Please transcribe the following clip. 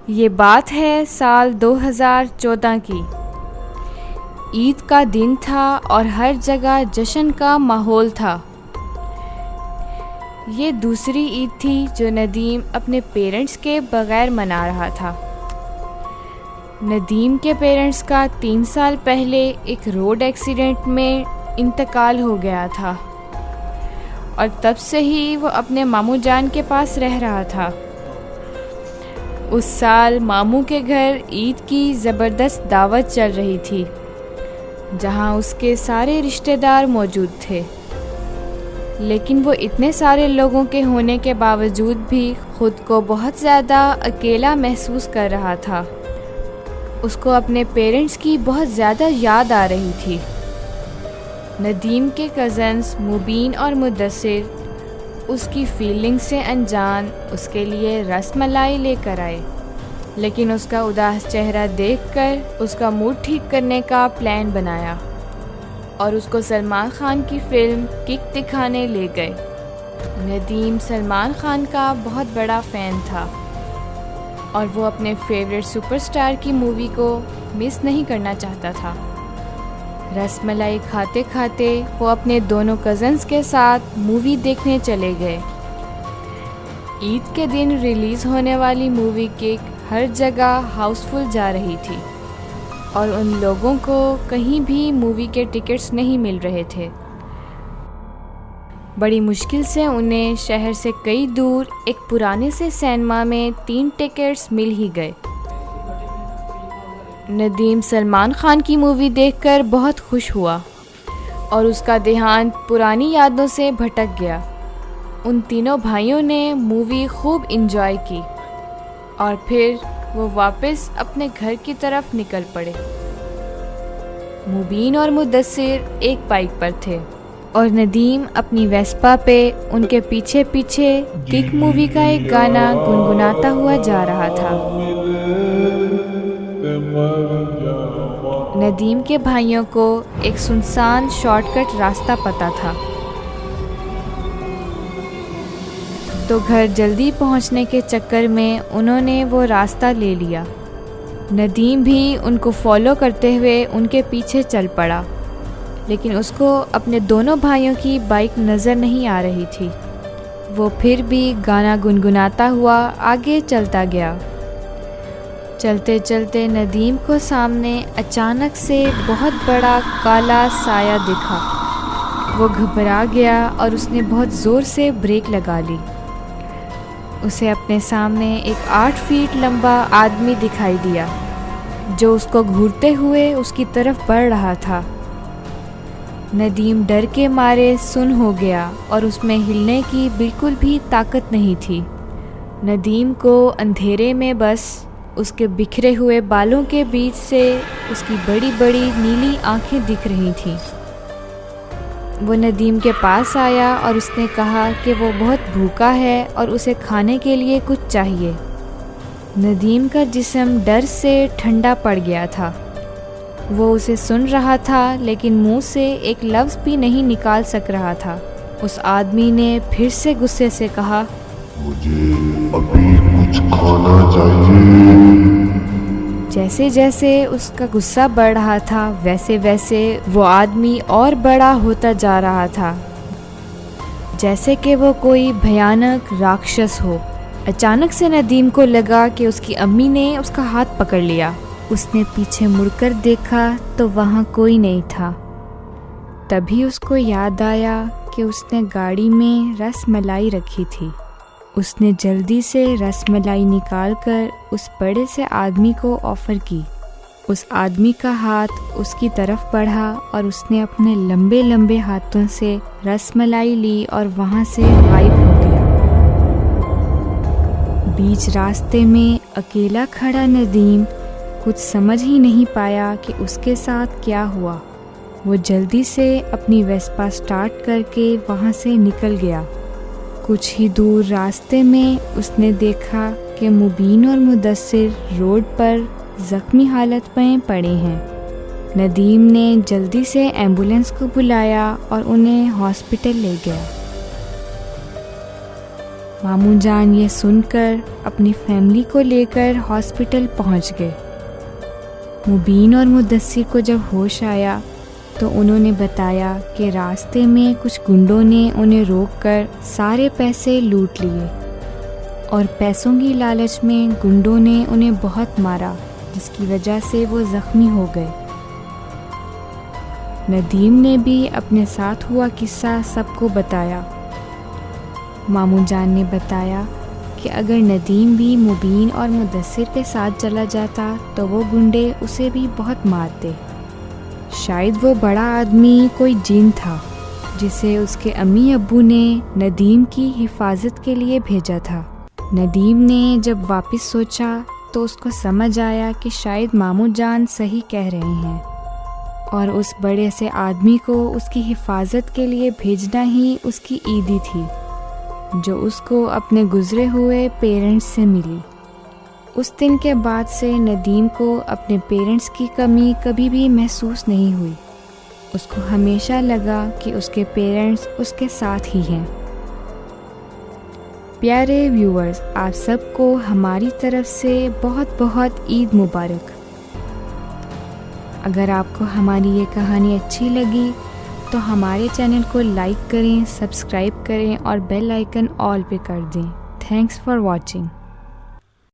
یہ بات ہے سال 2014 کی۔ عید کا دن تھا اور ہر جگہ جشن کا ماحول تھا۔ یہ دوسری عید تھی جو ندیم اپنے پیرنٹس کے بغیر منا رہا تھا۔ ندیم کے پیرنٹس کا 3 سال پہلے ایک روڈ ایکسیڈنٹ میں انتقال ہو گیا تھا اور تب سے ہی وہ اپنے ماموں جان کے پاس رہ رہا تھا۔ اس سال ماموں کے گھر عید کی زبردست دعوت چل رہی تھی، جہاں اس کے سارے رشتہ دار موجود تھے، لیکن وہ اتنے سارے لوگوں کے ہونے کے باوجود بھی خود کو بہت زیادہ اکیلا محسوس کر رہا تھا۔ اس کو اپنے پیرنٹس کی بہت زیادہ یاد آ رہی تھی۔ ندیم کے کزنز مبین اور مدثر اس کی فیلنگ سے انجان اس کے لیے رس ملائی لے کر آئے، لیکن اس کا اداس چہرہ دیکھ کر اس کا موڈ ٹھیک کرنے کا پلان بنایا اور اس کو سلمان خان کی فلم کک دکھانے لے گئے۔ ندیم سلمان خان کا بہت بڑا فین تھا اور وہ اپنے فیوریٹ سپر سٹار کی مووی کو مس نہیں کرنا چاہتا تھا۔ رس ملائی کھاتے کھاتے وہ اپنے دونوں کزنز کے ساتھ مووی دیکھنے چلے گئے۔ عید کے دن ریلیز ہونے والی مووی کک ہر جگہ ہاؤس فل جا رہی تھی اور ان لوگوں کو کہیں بھی مووی کے ٹکٹس نہیں مل رہے تھے۔ بڑی مشکل سے انہیں شہر سے کئی دور ایک پرانے سے سینما میں 3 ٹکٹس مل ہی گئے۔ ندیم سلمان خان کی مووی دیکھ کر بہت خوش ہوا اور اس کا دھیان پرانی یادوں سے بھٹک گیا۔ ان تینوں بھائیوں نے مووی خوب انجوائے کی اور پھر وہ واپس اپنے گھر کی طرف نکل پڑے۔ مبین اور مدثر ایک بائک پر تھے اور ندیم اپنی ویسپا پہ ان کے پیچھے پیچھے کک مووی کا ایک گانا گنگناتا ہوا جا رہا تھا۔ ندیم کے بھائیوں کو ایک سنسان شارٹ کٹ راستہ پتہ تھا، تو گھر جلدی پہنچنے کے چکر میں انہوں نے وہ راستہ لے لیا۔ ندیم بھی ان کو فالو کرتے ہوئے ان کے پیچھے چل پڑا، لیکن اس کو اپنے دونوں بھائیوں کی بائک نظر نہیں آ رہی تھی۔ وہ پھر بھی گانا گنگناتا ہوا آگے چلتا گیا۔ چلتے چلتے ندیم کو سامنے اچانک سے بہت بڑا کالا سایہ دکھا۔ وہ گھبرا گیا اور اس نے بہت زور سے بریک لگا لی۔ اسے اپنے سامنے ایک 8 فیٹ لمبا آدمی دکھائی دیا جو اس کو گھورتے ہوئے اس کی طرف بڑھ رہا تھا۔ ندیم ڈر کے مارے سن ہو گیا اور اس میں ہلنے کی بالکل بھی طاقت نہیں تھی۔ ندیم کو اندھیرے میں بس اس کے بکھرے ہوئے بالوں کے بیچ سے اس کی بڑی بڑی نیلی آنکھیں دکھ رہی تھیں۔ وہ ندیم کے پاس آیا اور اس نے کہا کہ وہ بہت بھوکا ہے اور اسے کھانے کے لیے کچھ چاہیے۔ ندیم کا جسم ڈر سے ٹھنڈا پڑ گیا تھا۔ وہ اسے سن رہا تھا لیکن منہ سے ایک لفظ بھی نہیں نکال سک رہا تھا۔ اس آدمی نے پھر سے غصے سے کہا، مجھے ابھی کچھ کھانا چاہیے۔ جیسے جیسے اس کا غصہ بڑھ رہا تھا ویسے ویسے وہ آدمی اور بڑا ہوتا جا رہا تھا، جیسے کہ وہ کوئی بھیانک راکشس ہو۔ اچانک سے ندیم کو لگا کہ اس کی امی نے اس کا ہاتھ پکڑ لیا۔ اس نے پیچھے مڑ کر دیکھا تو وہاں کوئی نہیں تھا۔ تبھی اس کو یاد آیا کہ اس نے گاڑی میں رس ملائی رکھی تھی۔ اس نے جلدی سے رس ملائی نکال کر اس بڑے سے آدمی کو آفر کی۔ اس آدمی کا ہاتھ اس کی طرف بڑھا اور اس نے اپنے لمبے لمبے ہاتھوں سے رس ملائی لی اور وہاں سے غائب ہو گیا۔ بیچ راستے میں اکیلا کھڑا ندیم کچھ سمجھ ہی نہیں پایا کہ اس کے ساتھ کیا ہوا۔ وہ جلدی سے اپنی ویسپا سٹارٹ کر کے وہاں سے نکل گیا۔ کچھ ہی دور راستے میں اس نے دیکھا کہ مبین اور مدثر روڈ پر زخمی حالت میں پڑے ہیں۔ ندیم نے جلدی سے ایمبولینس کو بلایا اور انہیں ہاسپٹل لے گیا۔ ماموں جان یہ سن کر اپنی فیملی کو لے کر ہاسپٹل پہنچ گئے۔ مبین اور مدثر کو جب ہوش آیا تو انہوں نے بتایا کہ راستے میں کچھ گنڈوں نے انہیں روک کر سارے پیسے لوٹ لیے، اور پیسوں کی لالچ میں گنڈوں نے انہیں بہت مارا، جس کی وجہ سے وہ زخمی ہو گئے۔ ندیم نے بھی اپنے ساتھ ہوا قصہ سب کو بتایا۔ ماموں جان نے بتایا کہ اگر ندیم بھی مبین اور مدثر کے ساتھ چلا جاتا تو وہ گنڈے اسے بھی بہت مارتے۔ شاید وہ بڑا آدمی کوئی جن تھا جسے اس کے امی ابو نے ندیم کی حفاظت کے لیے بھیجا تھا۔ ندیم نے جب واپس سوچا تو اس کو سمجھ آیا کہ شاید ماموں جان صحیح کہہ رہے ہیں، اور اس بڑے سے آدمی کو اس کی حفاظت کے لیے بھیجنا ہی اس کی عیدی تھی، جو اس کو اپنے گزرے ہوئے پیرنٹس سے ملی۔ اس دن کے بعد سے ندیم کو اپنے پیرنٹس کی کمی کبھی بھی محسوس نہیں ہوئی۔ اس کو ہمیشہ لگا کہ اس کے پیرنٹس اس کے ساتھ ہی ہیں۔ پیارے ویورز، آپ سب کو ہماری طرف سے بہت بہت عید مبارک۔ اگر آپ کو ہماری یہ کہانی اچھی لگی تو ہمارے چینل کو لائک کریں، سبسکرائب کریں اور بیل آئیکن آل پہ کر دیں۔ Thanks for watching.